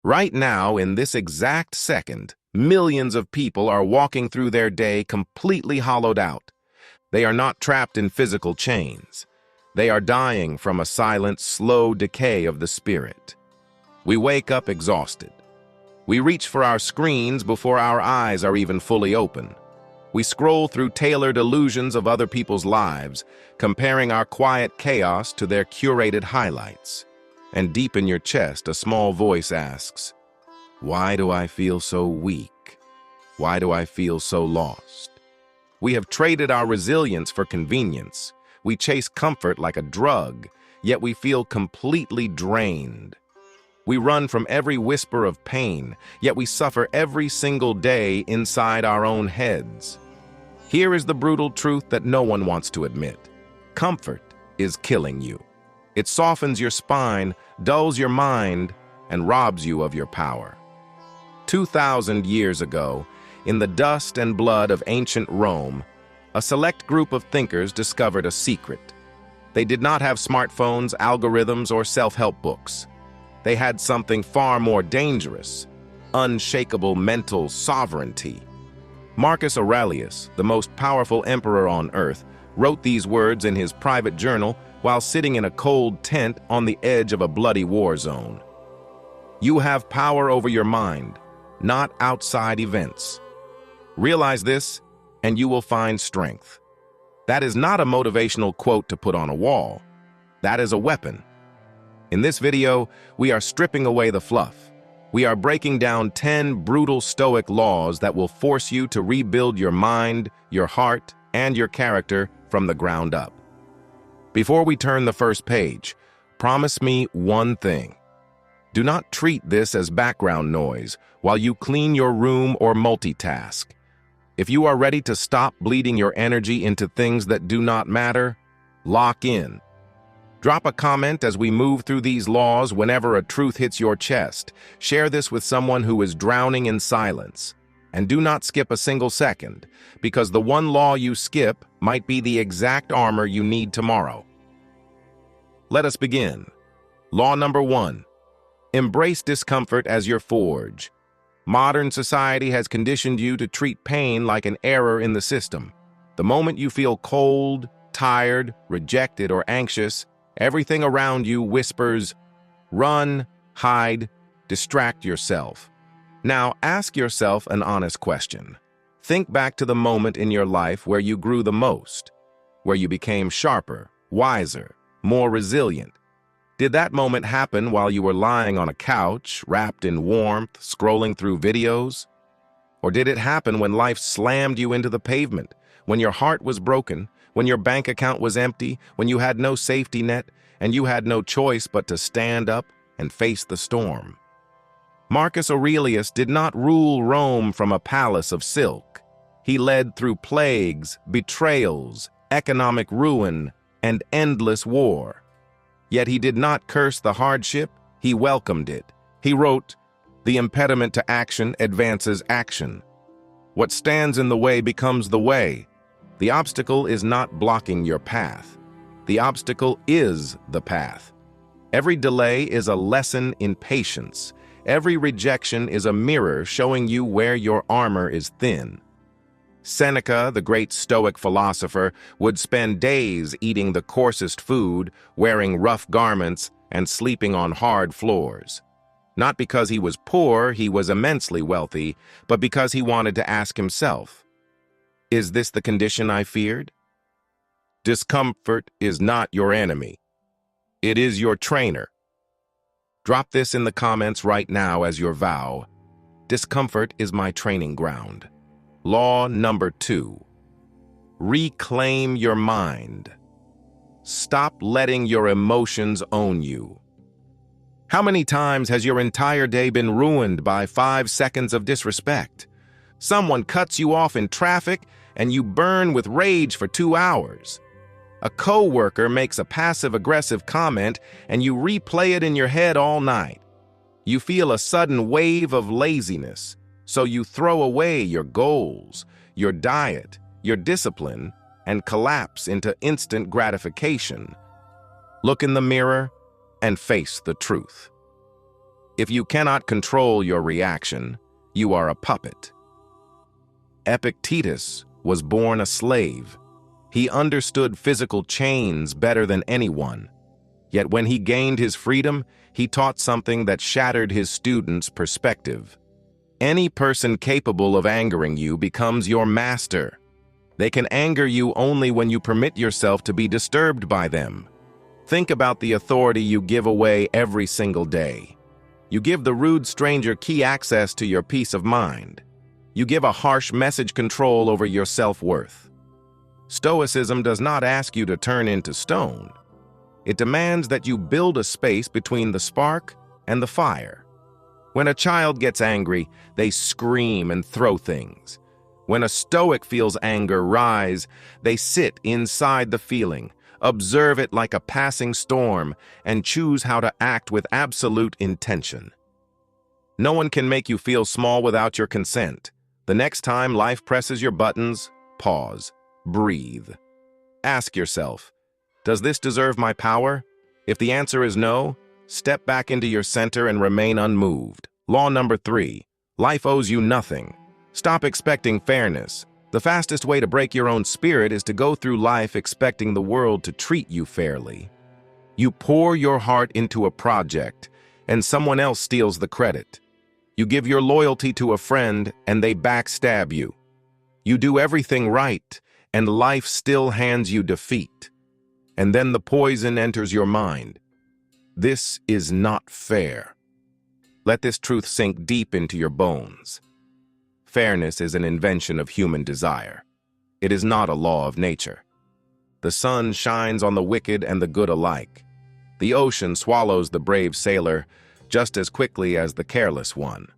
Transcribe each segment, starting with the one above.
Right now, in this exact second, millions of people are walking through their day completely hollowed out. They are not trapped in physical chains. They are dying from a silent, slow decay of the spirit. We wake up exhausted. We reach for our screens before our eyes are even fully open. We scroll through tailored illusions of other people's lives, comparing our quiet chaos to their curated highlights. And deep in your chest, a small voice asks, "Why do I feel so weak? Why do I feel so lost?" We have traded our resilience for convenience. We chase comfort like a drug, yet we feel completely drained. We run from every whisper of pain, yet we suffer every single day inside our own heads. Here is the brutal truth that no one wants to admit. Comfort is killing you. It softens your spine, dulls your mind, and robs you of your power. 2,000 years ago, in the dust and blood of ancient Rome, a select group of thinkers discovered a secret. They did not have smartphones, algorithms, or self-help books. They had something far more dangerous: unshakable mental sovereignty. Marcus Aurelius, the most powerful emperor on earth, wrote these words in his private journal while sitting in a cold tent on the edge of a bloody war zone. "You have power over your mind, not outside events. Realize this, and you will find strength." That is not a motivational quote to put on a wall. That is a weapon. In this video, we are stripping away the fluff. We are breaking down 10 brutal Stoic laws that will force you to rebuild your mind, your heart, and your character from the ground up. Before we turn the first page, promise me one thing. Do not treat this as background noise while you clean your room or multitask. If you are ready to stop bleeding your energy into things that do not matter, lock in. Drop a comment as we move through these laws whenever a truth hits your chest. Share this with someone who is drowning in silence. And do not skip a single second, because the one law you skip might be the exact armor you need tomorrow. Let us begin. Law number 1. Embrace discomfort as your forge. Modern society has conditioned you to treat pain like an error in the system. The moment you feel cold, tired, rejected, or anxious, everything around you whispers, "Run, hide, distract yourself." Now, ask yourself an honest question. Think back to the moment in your life where you grew the most, where you became sharper, wiser, more resilient. Did that moment happen while you were lying on a couch, wrapped in warmth, scrolling through videos? Or did it happen when life slammed you into the pavement, when your heart was broken, when your bank account was empty, when you had no safety net, and you had no choice but to stand up and face the storm? Marcus Aurelius did not rule Rome from a palace of silk. He led through plagues, betrayals, economic ruin, and endless war. Yet he did not curse the hardship, he welcomed it. He wrote, "The impediment to action advances action. What stands in the way becomes the way. The obstacle is not blocking your path. The obstacle is the path. Every delay is a lesson in patience. Every rejection is a mirror showing you where your armor is thin." Seneca, the great Stoic philosopher, would spend days eating the coarsest food, wearing rough garments, and sleeping on hard floors. Not because he was poor, he was immensely wealthy, but because he wanted to ask himself, "Is this the condition I feared?" Discomfort is not your enemy. It is your trainer. Drop this in the comments right now as your vow. Discomfort is my training ground. Law number 2. Reclaim your mind. Stop letting your emotions own you. How many times has your entire day been ruined by 5 seconds of disrespect? Someone cuts you off in traffic and you burn with rage for 2 hours. A coworker makes a passive-aggressive comment and you replay it in your head all night. You feel a sudden wave of laziness, so you throw away your goals, your diet, your discipline, and collapse into instant gratification. Look in the mirror and face the truth. If you cannot control your reaction, you are a puppet. Epictetus was born a slave. He understood physical chains better than anyone. Yet when he gained his freedom, he taught something that shattered his students' perspective. Any person capable of angering you becomes your master. They can anger you only when you permit yourself to be disturbed by them. Think about the authority you give away every single day. You give the rude stranger key access to your peace of mind. You give a harsh message control over your self-worth. Stoicism does not ask you to turn into stone. It demands that you build a space between the spark and the fire. When a child gets angry, they scream and throw things. When a Stoic feels anger rise, they sit inside the feeling, observe it like a passing storm, and choose how to act with absolute intention. No one can make you feel small without your consent. The next time life presses your buttons, pause, breathe. Ask yourself, does this deserve my power? If the answer is no, step back into your center and remain unmoved. Law number 3, life owes you nothing. Stop expecting fairness. The fastest way to break your own spirit is to go through life expecting the world to treat you fairly. You pour your heart into a project, and someone else steals the credit. You give your loyalty to a friend, and they backstab you. You do everything right, and life still hands you defeat. And then the poison enters your mind. This is not fair. Let this truth sink deep into your bones. Fairness is an invention of human desire. It is not a law of nature. The sun shines on the wicked and the good alike. The ocean swallows the brave sailor just as quickly as the careless one.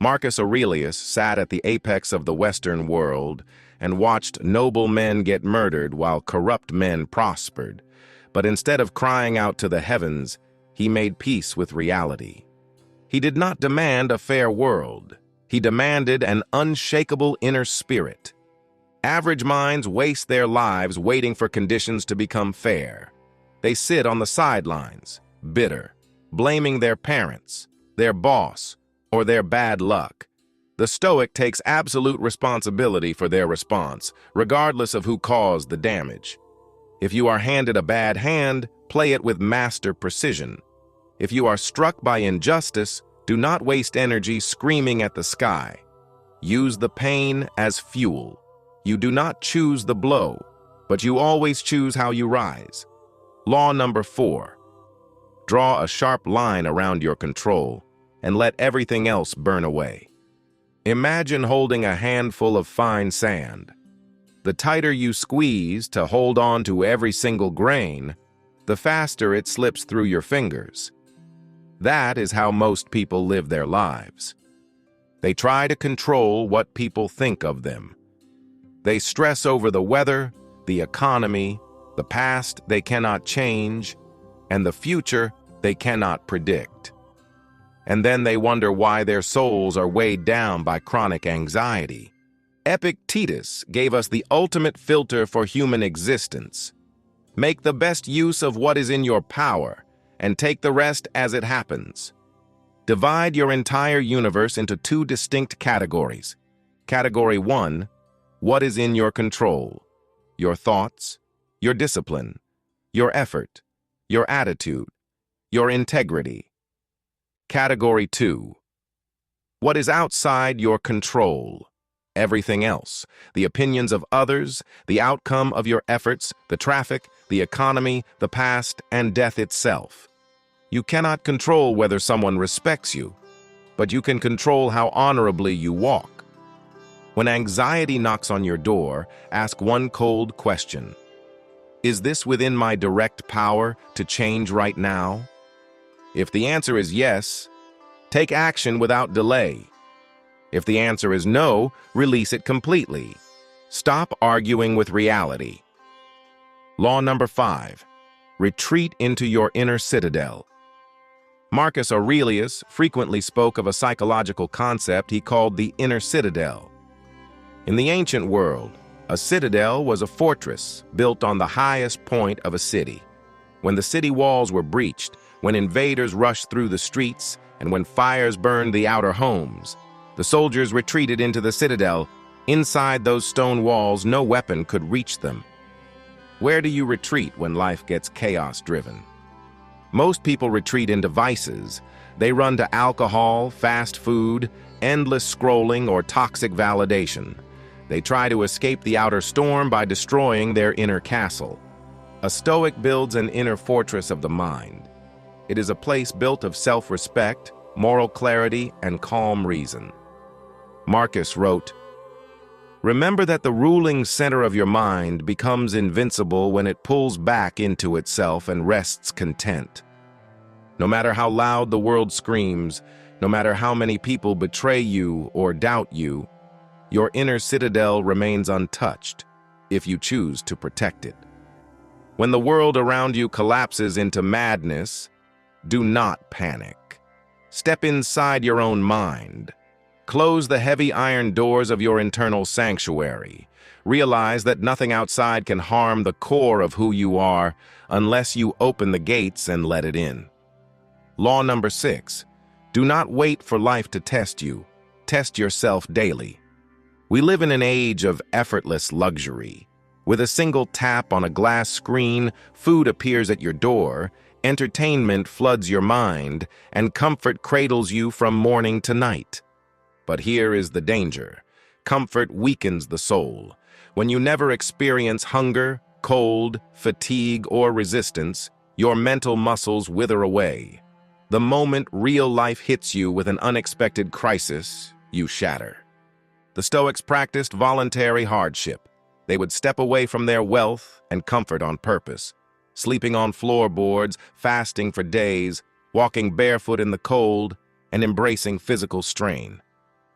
Marcus Aurelius sat at the apex of the Western world and watched noble men get murdered while corrupt men prospered. But instead of crying out to the heavens, he made peace with reality. He did not demand a fair world. He demanded an unshakable inner spirit. Average minds waste their lives waiting for conditions to become fair. They sit on the sidelines, bitter, blaming their parents, their boss, or their bad luck. The Stoic takes absolute responsibility for their response, regardless of who caused the damage. If you are handed a bad hand, play it with master precision. If you are struck by injustice, do not waste energy screaming at the sky. Use the pain as fuel. You do not choose the blow, but you always choose how you rise. Law number 4. Draw a sharp line around your control and let everything else burn away. Imagine holding a handful of fine sand. The tighter you squeeze to hold on to every single grain, the faster it slips through your fingers. That is how most people live their lives. They try to control what people think of them. They stress over the weather, the economy, the past they cannot change, and the future they cannot predict. And then they wonder why their souls are weighed down by chronic anxiety. Epictetus gave us the ultimate filter for human existence. Make the best use of what is in your power, and take the rest as it happens. Divide your entire universe into 2 distinct categories. Category 1, what is in your control? Your thoughts, your discipline, your effort, your attitude, your integrity. Category 2, what is outside your control? Everything else, the opinions of others, the outcome of your efforts, the traffic, the economy, the past, and death itself. You cannot control whether someone respects you, but you can control how honorably you walk. When anxiety knocks on your door, ask one cold question. Is this within my direct power to change right now? If the answer is yes, take action without delay. If the answer is no, release it completely. Stop arguing with reality. Law number 5, retreat into your inner citadel. Marcus Aurelius frequently spoke of a psychological concept he called the inner citadel. In the ancient world, a citadel was a fortress built on the highest point of a city. When the city walls were breached, when invaders rushed through the streets, and when fires burned the outer homes, the soldiers retreated into the citadel. Inside those stone walls, no weapon could reach them. Where do you retreat when life gets chaos-driven? Most people retreat into vices. They run to alcohol, fast food, endless scrolling, or toxic validation. They try to escape the outer storm by destroying their inner castle. A Stoic builds an inner fortress of the mind. It is a place built of self-respect, moral clarity, and calm reason. Marcus wrote, "Remember that the ruling center of your mind becomes invincible when it pulls back into itself and rests content. No matter how loud the world screams, no matter how many people betray you or doubt you, your inner citadel remains untouched if you choose to protect it. When the world around you collapses into madness, do not panic. Step inside your own mind. Close the heavy iron doors of your internal sanctuary. Realize that nothing outside can harm the core of who you are unless you open the gates and let it in." Law number 6, do not wait for life to test you. Test yourself daily. We live in an age of effortless luxury. With a single tap on a glass screen, food appears at your door, entertainment floods your mind, and comfort cradles you from morning to night. But here is the danger. Comfort weakens the soul. When you never experience hunger, cold, fatigue, or resistance, your mental muscles wither away. The moment real life hits you with an unexpected crisis, you shatter. The Stoics practiced voluntary hardship. They would step away from their wealth and comfort on purpose, sleeping on floorboards, fasting for days, walking barefoot in the cold, and embracing physical strain.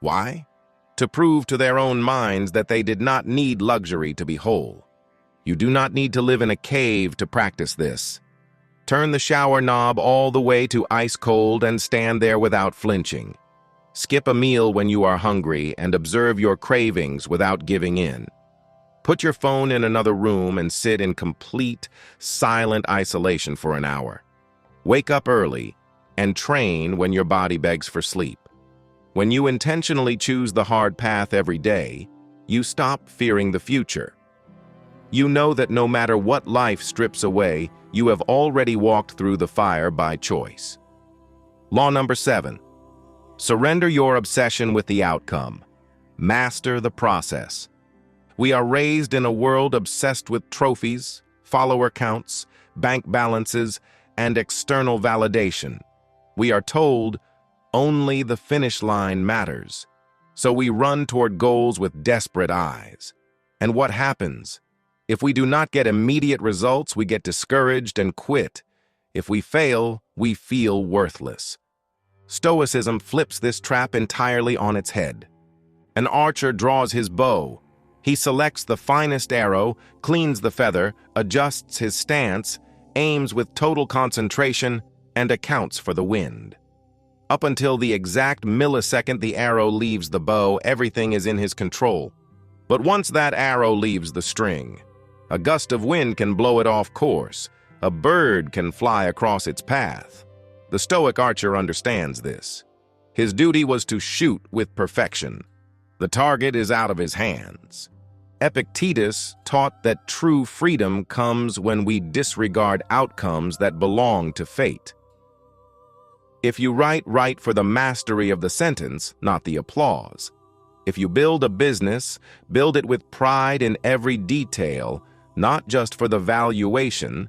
Why? To prove to their own minds that they did not need luxury to be whole. You do not need to live in a cave to practice this. Turn the shower knob all the way to ice cold and stand there without flinching. Skip a meal when you are hungry and observe your cravings without giving in. Put your phone in another room and sit in complete, silent isolation for an hour. Wake up early and train when your body begs for sleep. When you intentionally choose the hard path every day, you stop fearing the future. You know that no matter what life strips away, you have already walked through the fire by choice. Law number 7. Surrender your obsession with the outcome. Master the process. We are raised in a world obsessed with trophies, follower counts, bank balances, and external validation. We are told only the finish line matters. So we run toward goals with desperate eyes. And what happens? If we do not get immediate results, we get discouraged and quit. If we fail, we feel worthless. Stoicism flips this trap entirely on its head. An archer draws his bow. He selects the finest arrow, cleans the feather, adjusts his stance, aims with total concentration, and accounts for the wind. Up until the exact millisecond the arrow leaves the bow, everything is in his control. But once that arrow leaves the string, a gust of wind can blow it off course. A bird can fly across its path. The Stoic archer understands this. His duty was to shoot with perfection. The target is out of his hands. Epictetus taught that true freedom comes when we disregard outcomes that belong to fate. If you write for the mastery of the sentence, not the applause. If you build a business, build it with pride in every detail, not just for the valuation.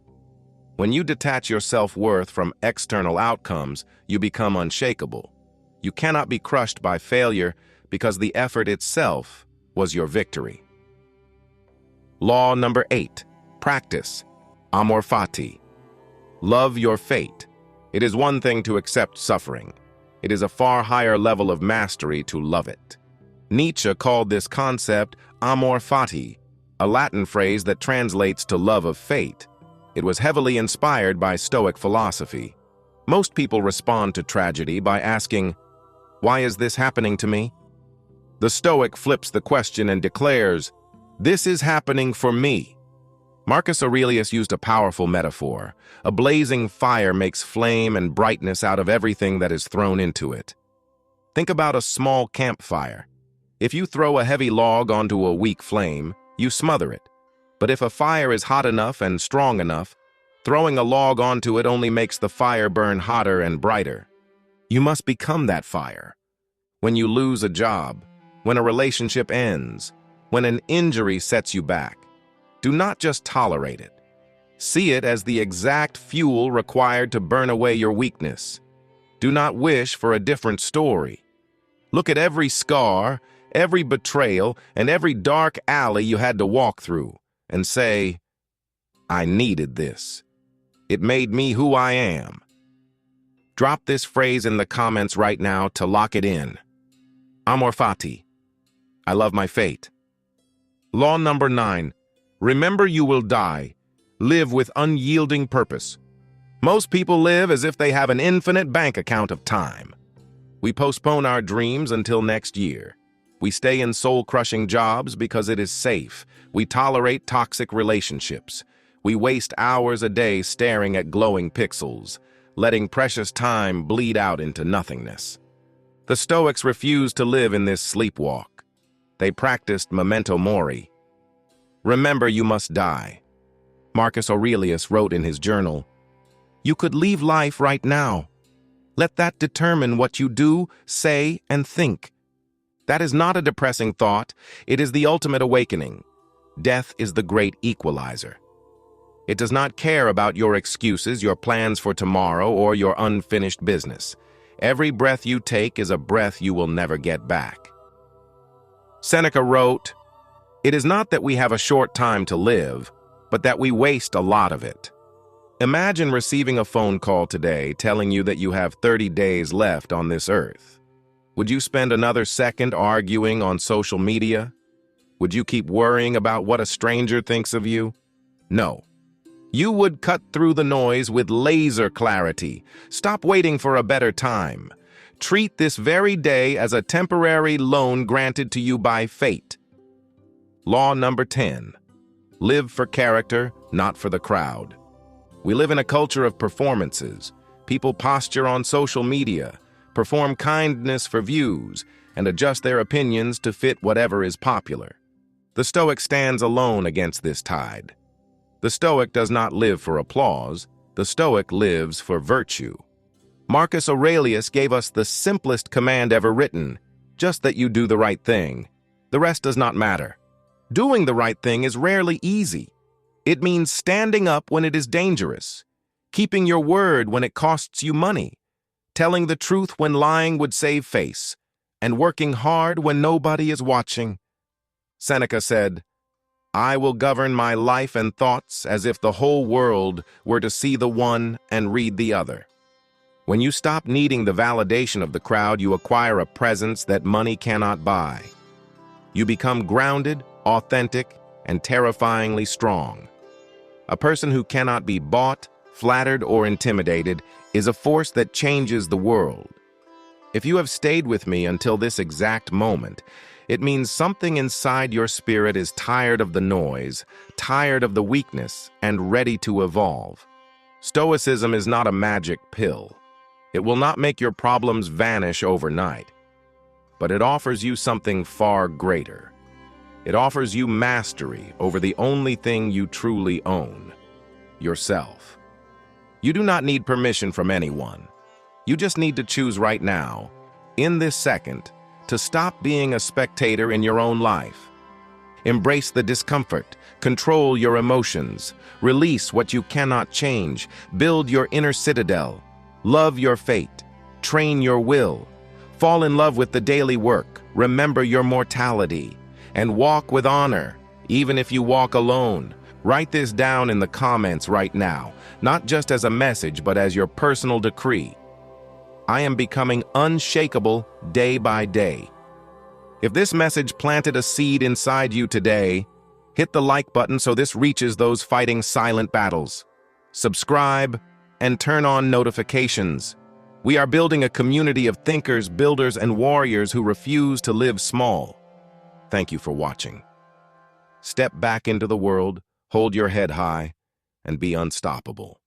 When you detach your self-worth from external outcomes, you become unshakable. You cannot be crushed by failure because the effort itself was your victory. Law number 8. Practice. Amor Fati. Love your fate. It is one thing to accept suffering. It is a far higher level of mastery to love it. Nietzsche called this concept Amor Fati, a Latin phrase that translates to love of fate. It was heavily inspired by Stoic philosophy. Most people respond to tragedy by asking, "Why is this happening to me?" The Stoic flips the question and declares, "This is happening for me." Marcus Aurelius used a powerful metaphor. A blazing fire makes flame and brightness out of everything that is thrown into it. Think about a small campfire. If you throw a heavy log onto a weak flame, you smother it. But if a fire is hot enough and strong enough, throwing a log onto it only makes the fire burn hotter and brighter. You must become that fire. When you lose a job, when a relationship ends, when an injury sets you back, do not just tolerate it. See it as the exact fuel required to burn away your weakness. Do not wish for a different story. Look at every scar, every betrayal, and every dark alley you had to walk through, and say, I needed this. It made me who I am. Drop this phrase in the comments right now to lock it in. Amor Fati. I love my fate. Law number 9. Remember you will die. Live with unyielding purpose. Most people live as if they have an infinite bank account of time. We postpone our dreams until next year. We stay in soul-crushing jobs because it is safe. We tolerate toxic relationships. We waste hours a day staring at glowing pixels, letting precious time bleed out into nothingness. The Stoics refused to live in this sleepwalk. They practiced Memento Mori. Remember you must die. Marcus Aurelius wrote in his journal, You could leave life right now. Let that determine what you do, say, and think. That is not a depressing thought. It is the ultimate awakening. Death is the great equalizer. It does not care about your excuses, your plans for tomorrow, or your unfinished business. Every breath you take is a breath you will never get back. Seneca wrote, It is not that we have a short time to live, but that we waste a lot of it. Imagine receiving a phone call today telling you that you have 30 days left on this earth. Would you spend another second arguing on social media? Would you keep worrying about what a stranger thinks of you? No. You would cut through the noise with laser clarity. Stop waiting for a better time. Treat this very day as a temporary loan granted to you by fate. Law number 10. Live for character, not for the crowd. We live in a culture of performances. People posture on social media, perform kindness for views, and adjust their opinions to fit whatever is popular. The Stoic stands alone against this tide. The Stoic does not live for applause. The Stoic lives for virtue. Marcus Aurelius gave us the simplest command ever written, just that you do the right thing. The rest does not matter. Doing the right thing is rarely easy. It means standing up when it is dangerous, keeping your word when it costs you money, telling the truth when lying would save face, and working hard when nobody is watching. Seneca said, I will govern my life and thoughts as if the whole world were to see the one and read the other. When you stop needing the validation of the crowd, you acquire a presence that money cannot buy. You become grounded, authentic, and terrifyingly strong. A person who cannot be bought, flattered, or intimidated is a force that changes the world. If you have stayed with me until this exact moment, it means something inside your spirit is tired of the noise, tired of the weakness, and ready to evolve. Stoicism is not a magic pill. It will not make your problems vanish overnight, but it offers you something far greater. It offers you mastery over the only thing you truly own, yourself. You do not need permission from anyone. You just need to choose right now, in this second, to stop being a spectator in your own life. Embrace the discomfort, control your emotions, release what you cannot change, build your inner citadel, love your fate, train your will, fall in love with the daily work, remember your mortality, and walk with honor, even if you walk alone. Write this down in the comments right now, not just as a message, but as your personal decree. I am becoming unshakable day by day. If this message planted a seed inside you today, hit the like button so this reaches those fighting silent battles. Subscribe and turn on notifications. We are building a community of thinkers, builders, and warriors who refuse to live small. Thank you for watching. Step back into the world, Hold your head high and be unstoppable.